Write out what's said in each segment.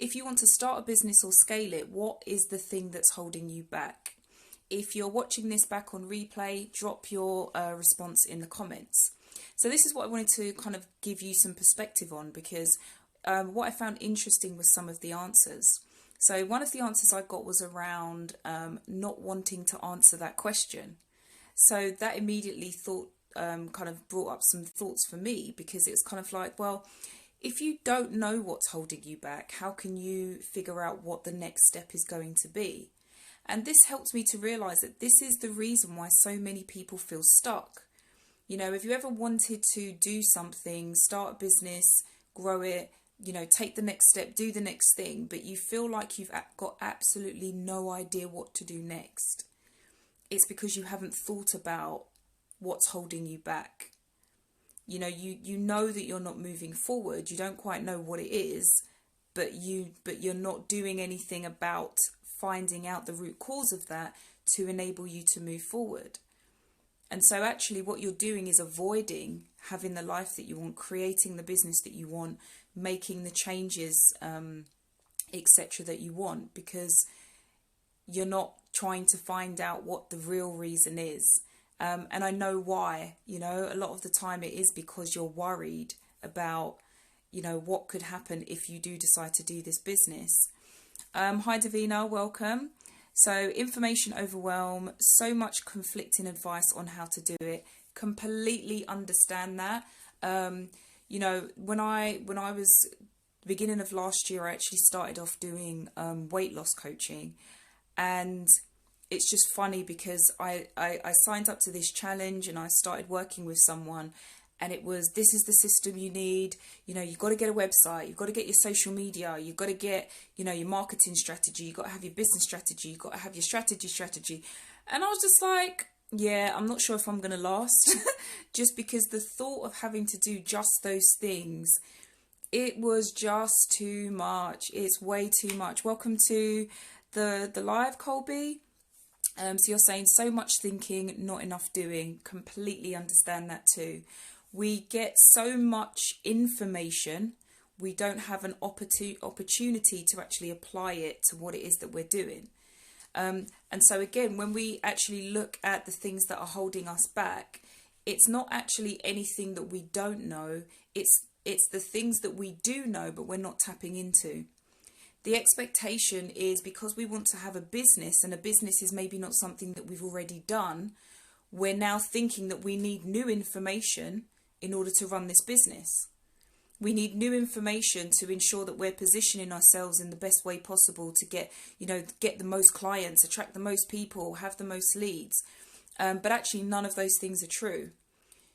if you want to start a business or scale it, what is the thing that's holding you back? If you're watching this back on replay, drop your response in the comments. So this is what I wanted to kind of give you some perspective on, because what I found interesting was some of the answers. So one of the answers I got was around not wanting to answer that question. So that immediately kind of brought up some thoughts for me, because it's kind of like, well, if you don't know what's holding you back, how can you figure out what the next step is going to be? And this helped me to realise that this is the reason why so many people feel stuck. You know, if you ever wanted to do something, start a business, grow it, you know, take the next step, do the next thing, but you feel like you've got absolutely no idea what to do next, it's because you haven't thought about what's holding you back. You know, you know that you're not moving forward, you don't quite know what it is, but you're not doing anything about finding out the root cause of that to enable you to move forward. And so actually what you're doing is avoiding having the life that you want, creating the business that you want, making the changes, etc. that you want, because you're not trying to find out what the real reason is. And I know why. You know, a lot of the time it is because you're worried about, you know, what could happen if you do decide to do this business. Hi Davina, welcome. So information overwhelm, so much conflicting advice on how to do it. Completely understand that. You know, when I was beginning of last year, I actually started off doing weight loss coaching, and it's just funny because I signed up to this challenge and I started working with someone, and it was, this is the system you need. You know, you've got to get a website, you've got to get your social media, you've got to get, you know, your marketing strategy, you've got to have your business strategy, you've got to have your strategy. And I was just like, yeah, I'm not sure if I'm going to last. Just because the thought of having to do just those things, it was just too much. It's way too much. Welcome to the live, Colby. So you're saying so much thinking, not enough doing. Completely understand that too. We get so much information, we don't have an opportunity to actually apply it to what it is that we're doing. And so again, when we actually look at the things that are holding us back, it's not actually anything that we don't know. It's the things that we do know, but we're not tapping into. The expectation is, because we want to have a business, and a business is maybe not something that we've already done, we're now thinking that we need new information in order to run this business. We need new information to ensure that we're positioning ourselves in the best way possible to get the most clients, attract the most people, have the most leads. But actually none of those things are true.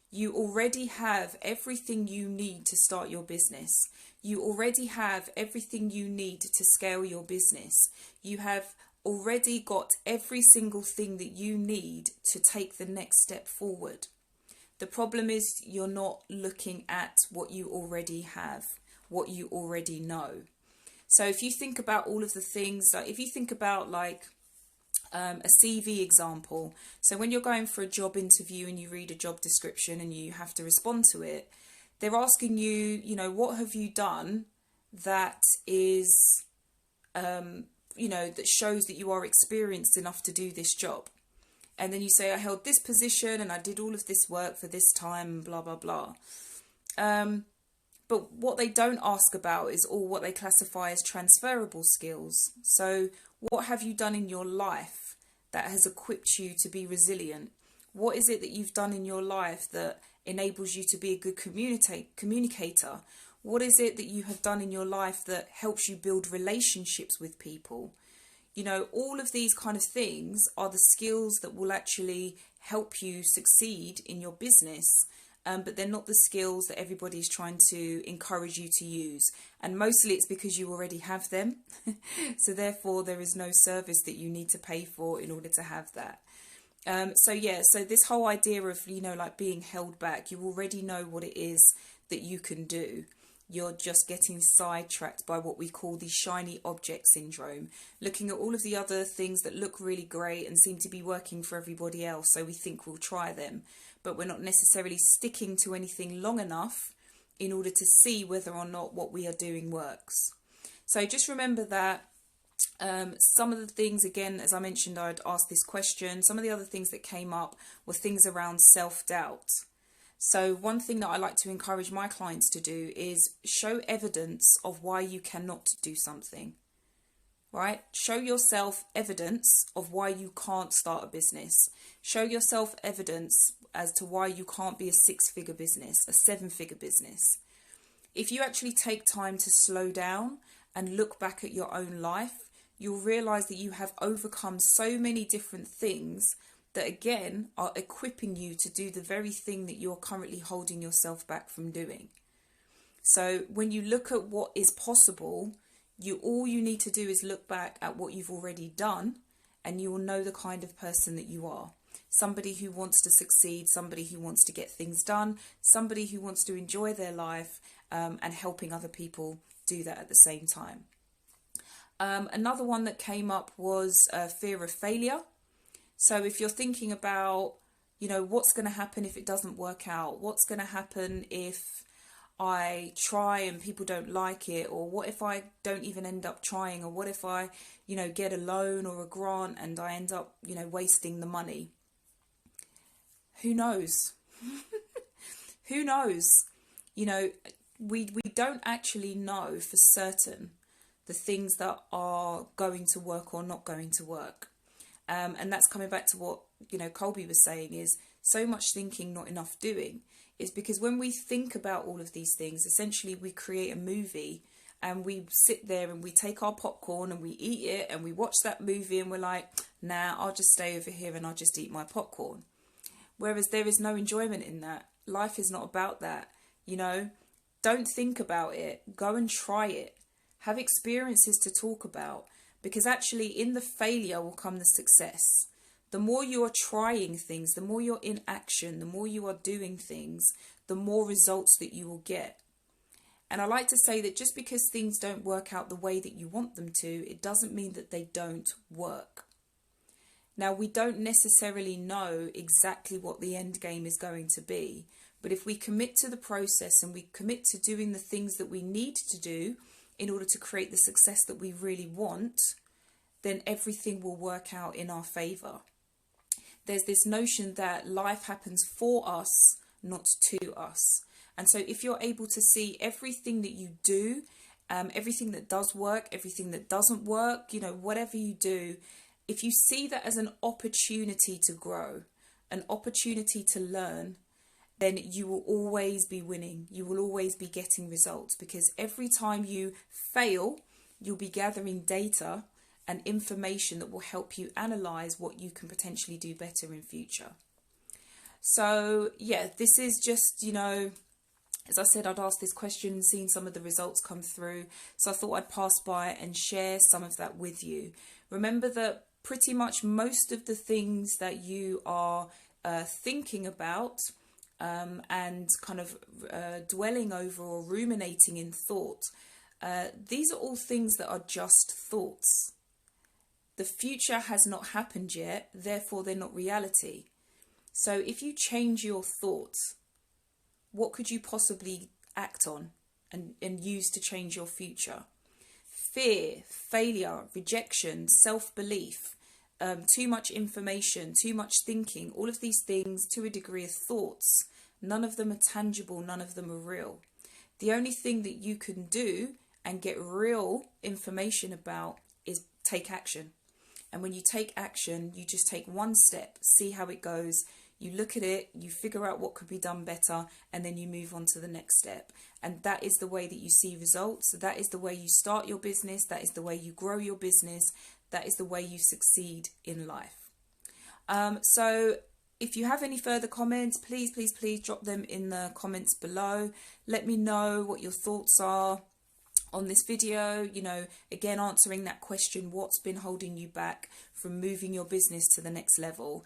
You already have everything you need to start your business. You already have everything you need to scale your business. You have already got every single thing that you need to take the next step forward. The problem is you're not looking at what you already have, what you already know. So if you think about all of the things, like if you think about like a CV example, so when you're going for a job interview and you read a job description and you have to respond to it, they're asking you, you know, what have you done that is, that shows that you are experienced enough to do this job. And then you say, I held this position and I did all of this work for this time, blah, blah, blah. But what they don't ask about is all what they classify as transferable skills. So what have you done in your life that has equipped you to be resilient? What is it that you've done in your life that enables you to be a good communicator? What is it that you have done in your life that helps you build relationships with people? You know, all of these kind of things are the skills that will actually help you succeed in your business. But they're not the skills that everybody's trying to encourage you to use. And mostly it's because you already have them. So therefore there is no service that you need to pay for in order to have that. So this whole idea of, like being held back, you already know what it is that you can do. You're just getting sidetracked by what we call the shiny object syndrome, looking at all of the other things that look really great and seem to be working for everybody else, so we think we'll try them, but we're not necessarily sticking to anything long enough in order to see whether or not what we are doing works. So just remember that some of the things, again, as I mentioned, I'd asked this question. Some of the other things that came up were things around self-doubt. So one thing that I like to encourage my clients to do is show evidence of why you cannot do something, right? Show yourself evidence of why you can't start a business. Show yourself evidence as to why you can't be a 6-figure business, a 7-figure business. If you actually take time to slow down and look back at your own life, you'll realize that you have overcome so many different things that, again, are equipping you to do the very thing that you're currently holding yourself back from doing. So when you look at what is possible, all you need to do is look back at what you've already done, and you will know the kind of person that you are. Somebody who wants to succeed, somebody who wants to get things done, somebody who wants to enjoy their life, and helping other people do that at the same time. Another one that came up was fear of failure. So if you're thinking about, what's going to happen if it doesn't work out? What's going to happen if I try and people don't like it? Or what if I don't even end up trying? Or what if I, get a loan or a grant and I end up, wasting the money? Who knows? Who knows? We don't actually know for certain the things that are going to work or not going to work. And that's coming back to what, Colby was saying, is so much thinking, not enough doing. Is because when we think about all of these things, essentially we create a movie and we sit there and we take our popcorn and we eat it and we watch that movie and we're like, nah, I'll just stay over here and I'll just eat my popcorn. Whereas there is no enjoyment in that. Life is not about that. Don't think about it. Go and try it. Have experiences to talk about. Because actually in the failure will come the success. The more you are trying things, the more you're in action, the more you are doing things, the more results that you will get. And I like to say that just because things don't work out the way that you want them to, it doesn't mean that they don't work. Now, we don't necessarily know exactly what the end game is going to be. But if we commit to the process and we commit to doing the things that we need to do in order to create the success that we really want, then everything will work out in our favour. There's this notion that life happens for us, not to us. And so if you're able to see everything that you do, everything that does work, everything that doesn't work, whatever you do, if you see that as an opportunity to grow, an opportunity to learn, then you will always be winning. You will always be getting results, because every time you fail, you'll be gathering data and information that will help you analyze what you can potentially do better in future. So yeah, this is just, as I said, I'd asked this question and seen some of the results come through. So I thought I'd pass by and share some of that with you. Remember that pretty much most of the things that you are thinking about and kind of dwelling over or ruminating in thought, these are all things that are just thoughts. The future has not happened yet, therefore they're not reality. So if you change your thoughts, what could you possibly act on and use to change your future? Fear, failure, rejection, self-belief, too much information, too much thinking, all of these things to a degree are thoughts. None of them are tangible, none of them are real. The only thing that you can do and get real information about is take action. And when you take action, you just take one step, see how it goes. You look at it, you figure out what could be done better, and then you move on to the next step. And that is the way that you see results. That is the way you start your business. That is the way you grow your business. That is the way you succeed in life. So if you have any further comments, please drop them in the comments below. Let me know what your thoughts are on this video, again, answering that question, what's been holding you back from moving your business to the next level?